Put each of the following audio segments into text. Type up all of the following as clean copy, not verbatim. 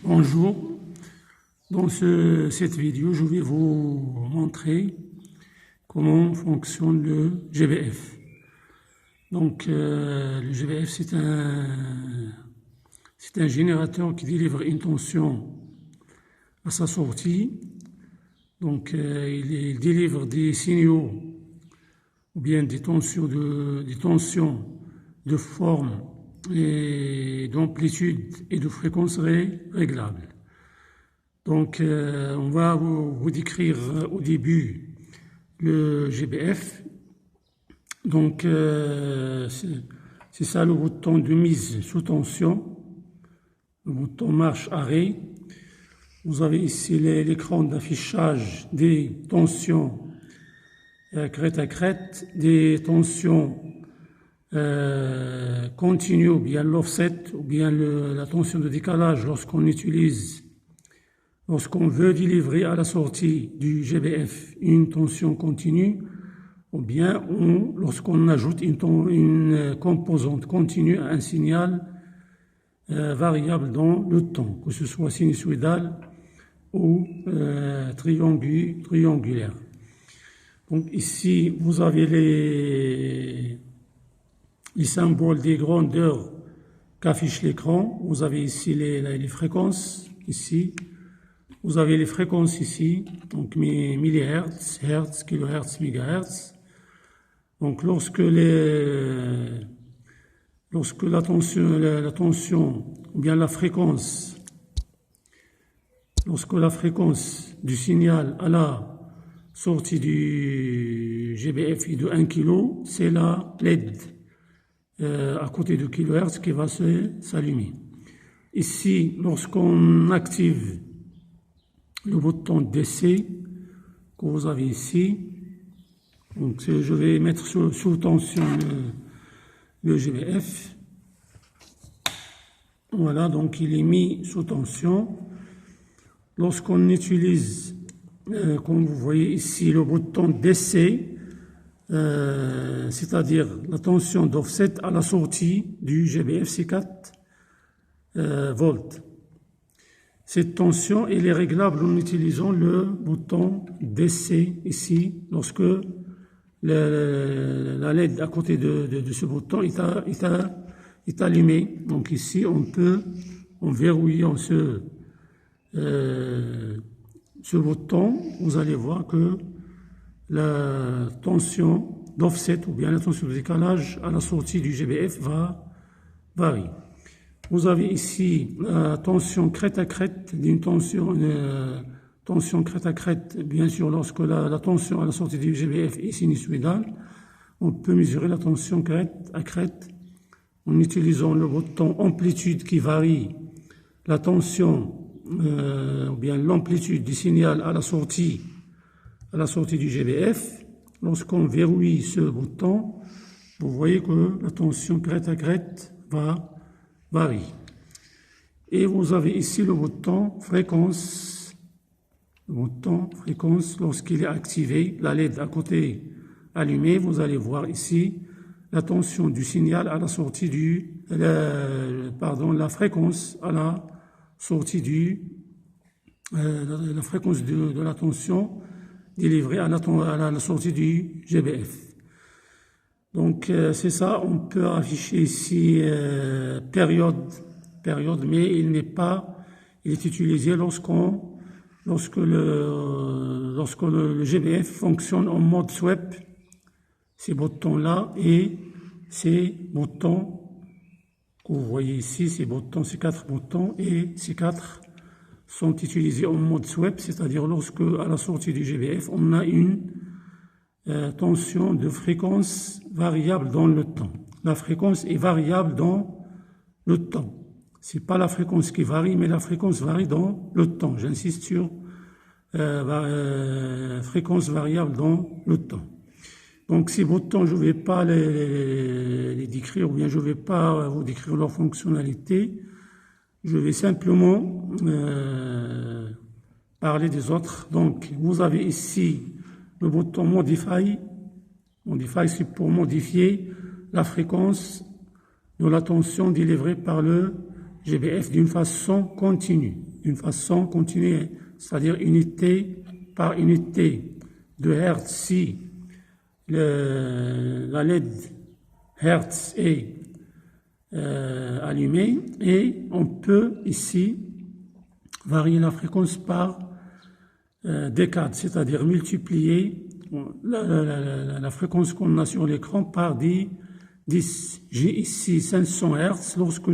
Bonjour, dans cette vidéo, je vais vous montrer comment fonctionne le GBF. Donc, le GBF, c'est un générateur qui délivre une tension à sa sortie. Donc, il délivre des signaux ou bien des tensions de forme et d'amplitude et de fréquence réglables. Donc, on va vous décrire au début le GBF. Donc, c'est ça le bouton de mise sous tension, le bouton marche-arrêt. Vous avez ici l'écran d'affichage des tensions crête à crête, des tensions continues ou bien l'offset ou bien la tension de décalage lorsqu'on veut délivrer à la sortie du GBF une tension continue, ou bien lorsqu'on ajoute une composante continue à un signal variable dans le temps, que ce soit sinusoïdal ou triangulaire. Donc ici, vous avez les symboles des grandeurs qu'affiche l'écran. Vous avez ici les fréquences, ici. Vous avez les fréquences ici, donc millihertz, hertz, kilohertz, mégahertz. Donc lorsque la tension ou bien la fréquence, lorsque la fréquence du signal à la sortie du GBF est de 1 kg, c'est la LED à côté de kilohertz qui va s'allumer. Ici, lorsqu'on active le bouton DC que vous avez ici, donc je vais mettre sous tension le GBF. Voilà, donc il est mis sous tension. Lorsqu'on utilise, comme vous voyez ici, le bouton DC, c'est-à-dire la tension d'offset à la sortie du GBF, c'est 4 volts. Cette tension, elle est réglable en utilisant le bouton DC ici, lorsque la LED à côté de ce bouton est allumée. Donc ici, en verrouillant ce bouton, vous allez voir que la tension d'offset ou bien la tension de décalage à la sortie du GBF varie. Vous avez ici la tension crête à crête d'une tension crête à crête, bien sûr, lorsque la tension à la sortie du GBF est sinusoïdale. On peut mesurer la tension crête à crête en utilisant le bouton amplitude qui varie la tension ou bien l'amplitude du signal à la sortie du GBF. Lorsqu'on verrouille ce bouton, vous voyez que la tension crête à crête varie. Et vous avez ici le bouton fréquence. Le bouton fréquence, lorsqu'il est activé, la LED à côté allumée, vous allez voir ici la tension du signal à la sortie la fréquence à la sortie la fréquence de la tension délivrée à la sortie du GBF. Donc c'est ça, on peut afficher ici période, mais il est utilisé lorsque le GBF fonctionne en mode sweep. Ces boutons-là et ces boutons que vous voyez ici, ces 4 boutons, et ces 4 sont utilisés en mode sweep, c'est-à-dire lorsque à la sortie du GBF, on a une tension de fréquence variable dans le temps. La fréquence est variable dans le temps. C'est pas la fréquence qui varie, mais la fréquence varie dans le temps. J'insiste sur fréquence variable dans le temps. Donc ces boutons, je ne vais pas les décrire, ou bien je ne vais pas vous décrire leur fonctionnalité. Je vais simplement parler des autres. Donc vous avez ici le bouton Modify. Modify, c'est pour modifier la fréquence de la tension délivrée par le GBF d'une façon continue. d'une façon continue, c'est-à-dire unité par unité de Hertz si la LED Hertz est allumée, et on peut ici varier la fréquence par décade, c'est-à-dire multiplier la fréquence qu'on a sur l'écran par 10. J'ai ici 500 Hz. Lorsque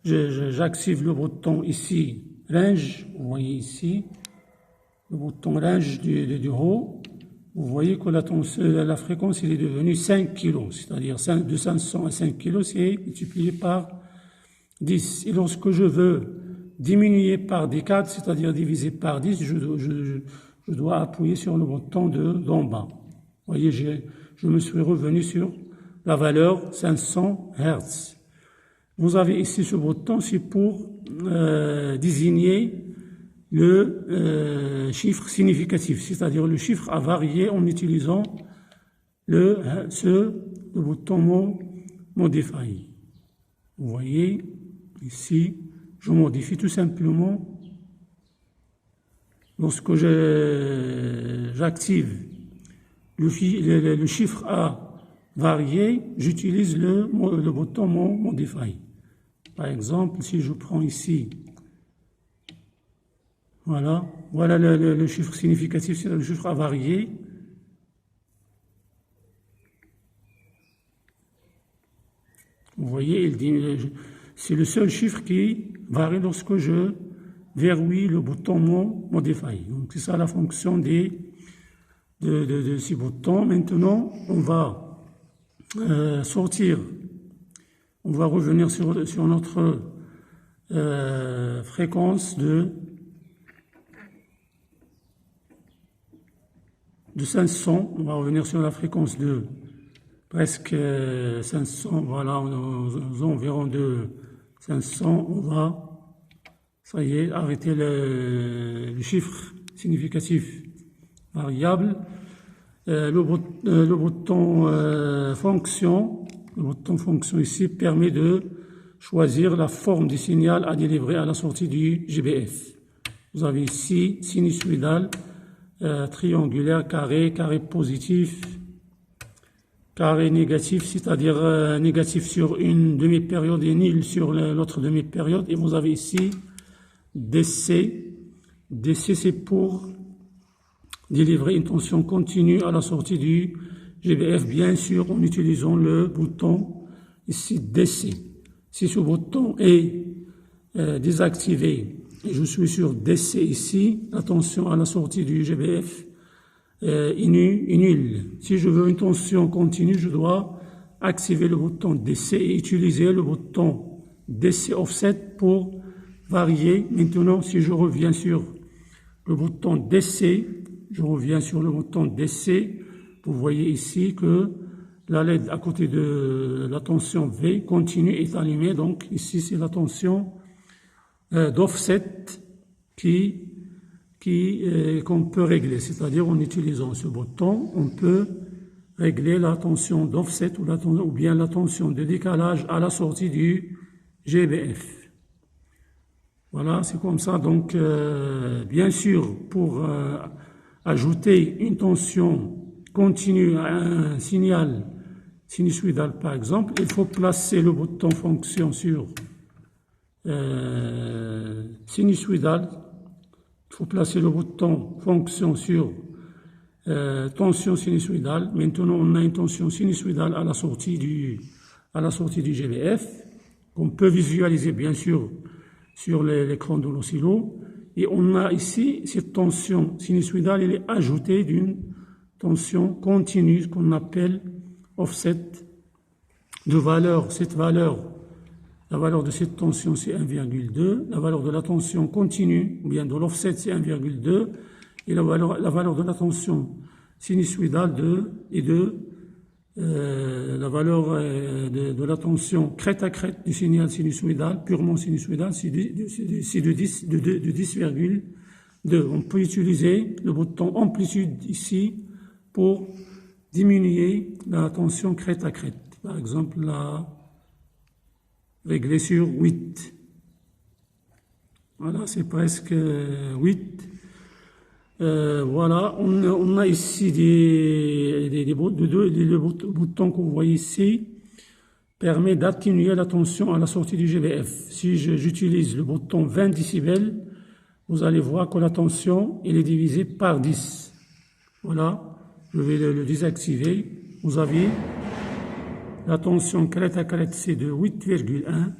j'active le bouton ici, range, vous voyez ici, le bouton range du haut, vous voyez que la fréquence il est devenue 5 kg, c'est-à-dire de 500 à 5 kg, c'est multiplié par 10. Et lorsque je veux diminuer par décade, c'est-à-dire diviser par 10, je dois appuyer sur le bouton d'en bas. Vous voyez, je me suis revenu sur la valeur 500 Hz. Vous avez ici ce bouton, c'est pour désigner le chiffre significatif, c'est-à-dire le chiffre à varier en utilisant le bouton Modify. Vous voyez, ici, je modifie tout simplement. Lorsque j'active le chiffre à varier, j'utilise le bouton Modify. Par exemple, si je prends ici, voilà le chiffre significatif, c'est le chiffre à varier. Vous voyez, c'est le seul chiffre qui varie lorsque je verrouille le bouton Modify. Donc c'est ça la fonction de ces boutons. Maintenant, on va sortir, on va revenir sur notre fréquence de 500. On va revenir sur la fréquence de presque 500, voilà, aux environs de 500, on va, ça y est, arrêter le chiffre significatif variable. Le bouton fonction ici permet de choisir la forme du signal à délivrer à la sortie du GBF. Vous avez ici sinusoïdal, triangulaire, carré positif, carré négatif, c'est-à-dire négatif sur une demi-période et nul sur l'autre demi-période. Et vous avez ici DC. DC, c'est pour délivrer une tension continue à la sortie du GBF, bien sûr, en utilisant le bouton ici DC. Si ce bouton est désactivé, et je suis sur DC ici, la tension à la sortie du GBF est nulle. Si je veux une tension continue, je dois activer le bouton DC et utiliser le bouton DC Offset pour varier. Maintenant, si je reviens sur le bouton DC, vous voyez ici que la LED à côté de la tension V continue est allumée. Donc ici, c'est la tension d'offset qu'on peut régler, c'est-à-dire en utilisant ce bouton, on peut régler la tension d'offset ou bien la tension de décalage à la sortie du GBF. Voilà, c'est comme ça. Donc, bien sûr, pour ajouter une tension continue à un signal sinusoïdal, par exemple, il faut placer le bouton fonction sur sinusoïdal. Il faut placer le bouton fonction sur tension sinusoïdale. Maintenant, on a une tension sinusoïdale à la sortie du GBF, qu'on peut visualiser bien sûr sur l'écran de l'oscillo. Et on a ici cette tension sinusoïdale, elle est ajoutée d'une tension continue qu'on appelle offset de valeur. La valeur de cette tension, c'est 1,2. La valeur de la tension continue, ou bien de l'offset, c'est 1,2. Et la valeur de la tension sinusoïdale la valeur de la tension crête à crête du signal sinusoïdal, purement sinusoïdal, c'est de 10,2. On peut utiliser le bouton amplitude ici pour diminuer la tension crête à crête. Par exemple, la régler sur 8. Voilà, c'est presque 8. Voilà, on a ici des boutons que vous voyez ici, permet d'atténuer la tension à la sortie du GBF. Si j'utilise le bouton 20 décibels, vous allez voir que la tension elle est divisée par 10. Voilà, je vais le désactiver. Vous avez la tension crête à crête, c'est de 8,1.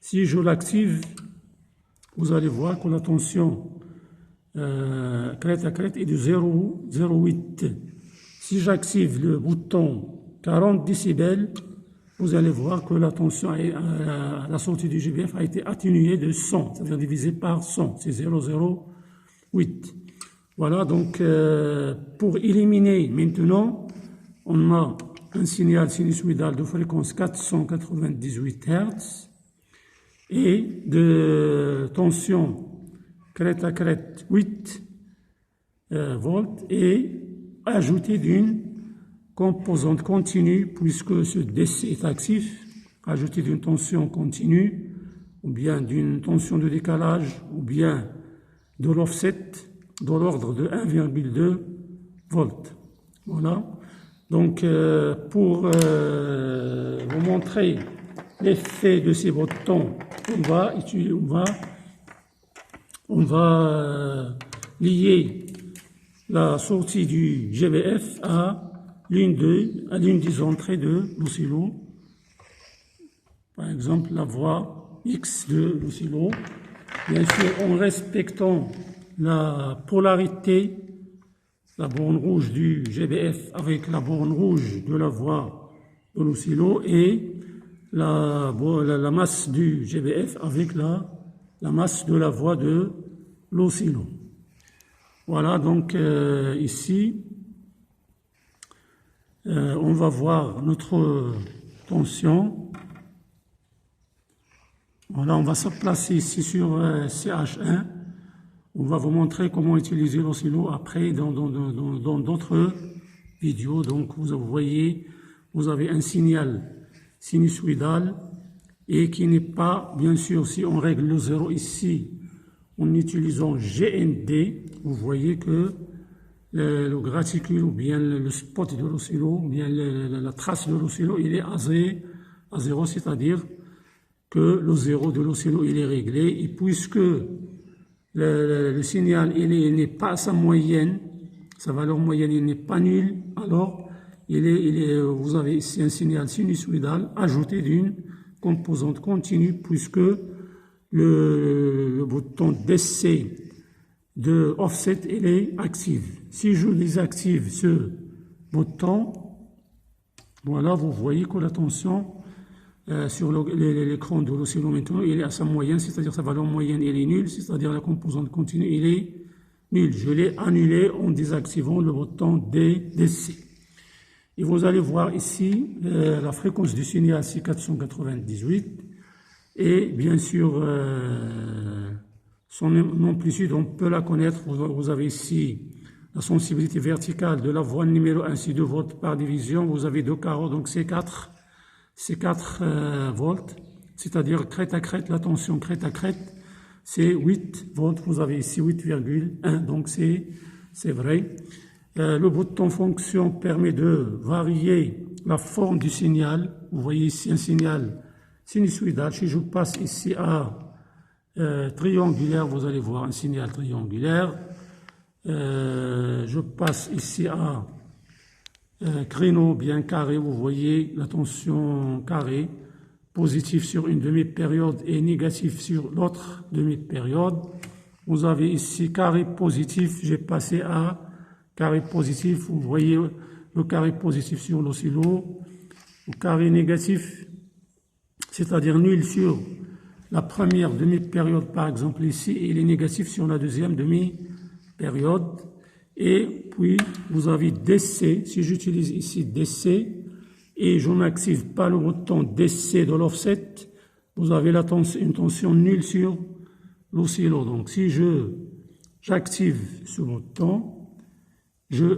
Si je l'active, vous allez voir que la tension crête à crête est de 0,08. Si j'active le bouton 40 décibels, vous allez voir que la tension à la sortie du GBF a été atténuée de 100, c'est-à-dire divisée par 100, c'est 0,08. Voilà, donc pour éliminer maintenant, on a un signal sinusoïdal de fréquence 498 Hz et de tension crête à crête 8 volts et ajouté d'une composante continue puisque ce DC est actif, ajouté d'une tension continue ou bien d'une tension de décalage ou bien de l'offset de l'ordre de 1,2 volts. Voilà. Donc pour vous montrer l'effet de ces boutons, on va lier la sortie du GBF à l'une des entrées de l'oscillo. Par exemple, la voie X de l'oscillo. Bien sûr, en respectant la polarité, la borne rouge du GBF avec la borne rouge de la voie de l'oscillo et la masse du GBF avec la masse de la voie de l'oscillo. Voilà, donc ici, on va voir notre tension. Voilà, on va se placer ici sur CH1. On va vous montrer comment utiliser l'oscillo après dans d'autres vidéos. Donc vous voyez, vous avez un signal sinusoïdal et qui n'est pas, bien sûr, si on règle le 0 ici en utilisant GND, vous voyez que le graticule ou bien le spot de l'oscillo, ou bien la trace de l'oscillo, il est à 0, c'est-à-dire que le 0 de l'oscillo il est réglé et puisque le signal il n'est pas à sa moyenne, sa valeur moyenne il n'est pas nul, alors vous avez ici un signal sinusoïdal ajouté d'une composante continue puisque le bouton DC de offset il est actif. Si je désactive ce bouton, voilà, vous voyez que la tension sur l'écran de l'oscillo maintenant, il est à sa moyenne, c'est-à-dire sa valeur moyenne, elle est nulle, c'est-à-dire la composante continue, il est nul. Je l'ai annulé en désactivant le bouton DC. Et vous allez voir ici, la fréquence du signal, c'est 498. Et bien sûr, son amplitude, on peut la connaître. Vous avez ici la sensibilité verticale de la voie numéro 1, c'est 2 volts par division. Vous avez 2 carreaux, donc c'est 4 volts, c'est-à-dire crête à crête, la tension crête à crête, c'est 8 volts, vous avez ici 8,1, donc c'est vrai. Le bouton fonction permet de varier la forme du signal. Vous voyez ici un signal sinusoïdal. Si je passe ici à triangulaire, vous allez voir un signal triangulaire. Je passe ici à créneau bien carré, vous voyez la tension carrée, positif sur une demi-période et négatif sur l'autre demi-période. Vous avez ici carré positif, j'ai passé à carré positif, vous voyez le carré positif sur l'oscillo, le carré négatif, c'est-à-dire nul sur la première demi-période par exemple ici, et il est négatif sur la deuxième demi-période. Et puis, vous avez DC, si j'utilise ici DC, et je n'active pas le bouton DC de l'offset, vous avez une tension nulle sur l'oscillo. Donc, si j'active ce bouton,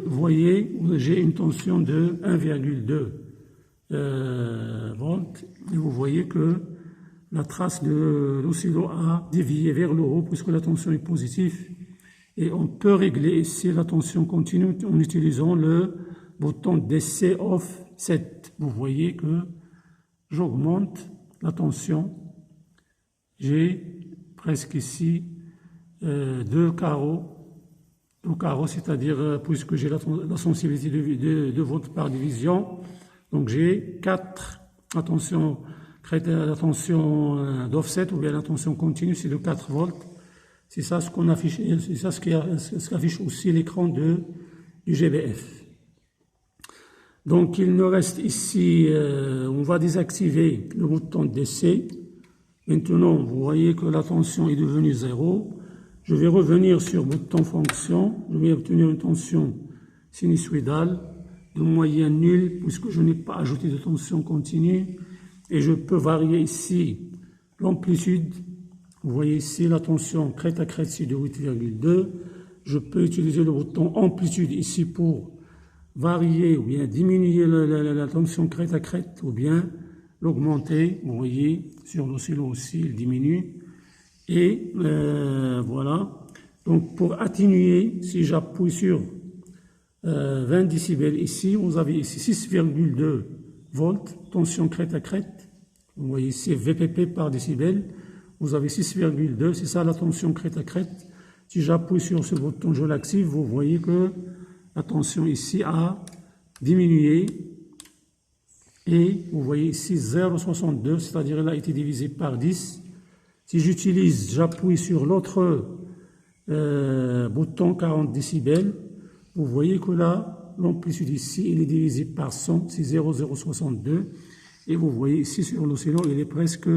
voyez, j'ai une tension de 1,2 volts, et vous voyez que la trace de l'oscillo a dévié vers le haut puisque la tension est positive. Et on peut régler ici la tension continue en utilisant le bouton DC Offset. Vous voyez que j'augmente la tension. J'ai presque ici deux carreaux, c'est-à-dire puisque j'ai la sensibilité de 2 volts par division. Donc j'ai 4, attention, la tension d'offset ou bien la tension continue, c'est de 4 volts. C'est ça ce qu'on affiche, c'est ça ce qu'affiche aussi l'écran du GBF. Donc il nous reste ici, on va désactiver le bouton DC. Maintenant, vous voyez que la tension est devenue 0. Je vais revenir sur bouton fonction. Je vais obtenir une tension sinusoïdale de moyenne nulle puisque je n'ai pas ajouté de tension continue. Et je peux varier ici l'amplitude. Vous voyez ici la tension crête à crête, c'est de 8,2. Je peux utiliser le bouton amplitude ici pour varier ou bien diminuer la tension crête à crête ou bien l'augmenter. Vous voyez, sur l'oscillo aussi, il diminue. Et voilà. Donc, pour atténuer, si j'appuie sur 20 décibels ici, vous avez ici 6,2 volts, tension crête à crête. Vous voyez ici VPP par décibel. Vous avez 6,2, c'est ça la tension crête à crête. Si j'appuie sur ce bouton, je l'active, vous voyez que la tension ici a diminué. Et vous voyez ici 0,62, c'est-à-dire elle a été divisée par 10. Si j'appuie sur l'autre bouton 40 décibels, vous voyez que là, l'amplitude ici, il est divisé par 100, c'est 0,062. Et vous voyez ici sur l'oscillo, il est presque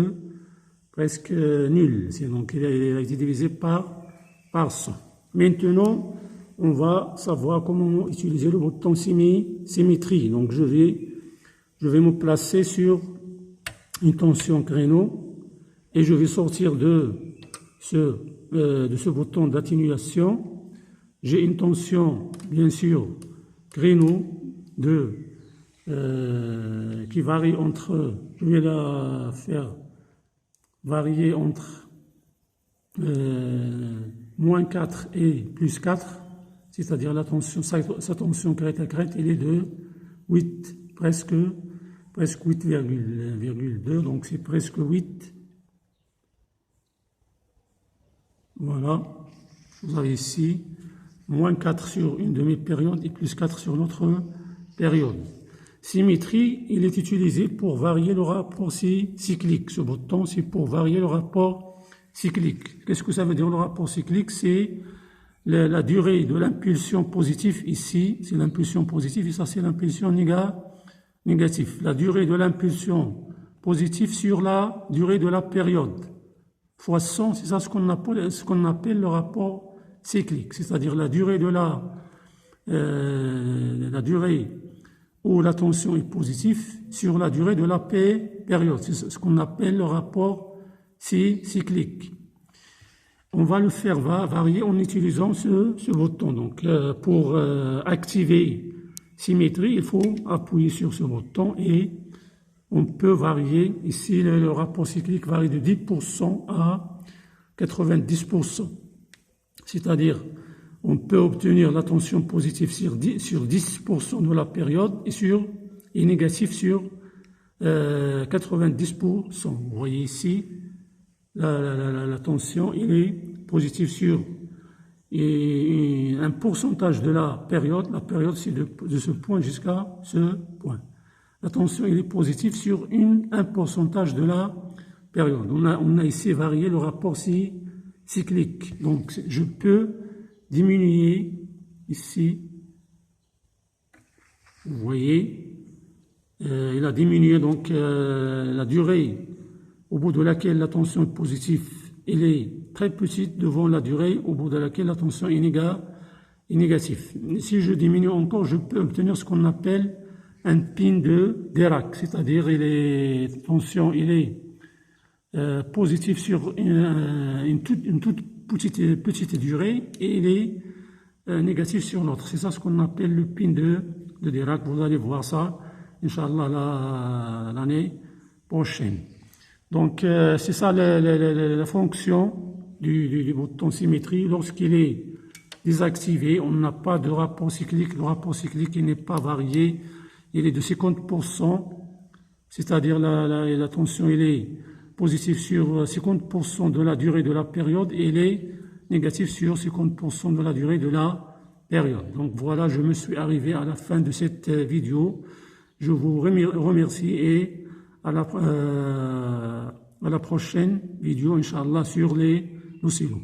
nul. Donc il a été divisé par 100. Maintenant, on va savoir comment utiliser le bouton symétrie. Donc je vais me placer sur une tension créneau et je vais sortir de ce bouton d'atténuation. J'ai une tension, bien sûr, créneau qui varie entre, je vais la faire varier entre moins 4 et plus 4, c'est-à-dire sa tension crête à crête, elle est de 8, presque 8,2, donc c'est presque 8. Voilà, vous avez ici moins 4 sur une demi-période et plus 4 sur l'autre période. Symétrie, il est utilisé pour varier le rapport cyclique. Ce bouton, c'est pour varier le rapport cyclique. Qu'est-ce que ça veut dire le rapport cyclique? C'est la durée de l'impulsion positive ici, c'est l'impulsion positive et ça c'est l'impulsion négative. La durée de l'impulsion positive sur la durée de la période fois 100, c'est ça ce qu'on appelle le rapport cyclique, c'est-à-dire la durée où la tension est positive sur la durée de la période. C'est ce qu'on appelle le rapport cyclique. On va le faire varier en utilisant ce bouton. Donc, pour activer symétrie, il faut appuyer sur ce bouton et on peut varier. Ici, le rapport cyclique varie de 10% à 90%. C'est-à-dire, on peut obtenir la tension positive sur 10% de la période et négative sur 90%. Vous voyez ici, la tension, il est positive sur un pourcentage de la période. La période, c'est de ce point jusqu'à ce point. La tension, il est positive sur un pourcentage de la période. On a ici varié le rapport cyclique. Donc, je peux diminuer ici, vous voyez, il a diminué donc la durée au bout de laquelle la tension est positive, elle est très petite devant la durée au bout de laquelle la tension est négative. Si je diminue encore, je peux obtenir ce qu'on appelle un pin de Dirac, c'est-à-dire la tension est positive sur une toute petite durée et il est négatif sur l'autre. C'est ça ce qu'on appelle le pin de Dirac. Vous allez voir ça, Inch'Allah, l'année prochaine. Donc, c'est ça la fonction du bouton symétrie. Lorsqu'il est désactivé, on n'a pas de rapport cyclique. Le rapport cyclique, il n'est pas varié. Il est de 50%, c'est-à-dire la tension, il est positive sur 50% de la durée de la période et il est négatif sur 50% de la durée de la période. Donc voilà, je me suis arrivé à la fin de cette vidéo. Je vous remercie et à la prochaine vidéo, Inch'Allah, sur les oscillos.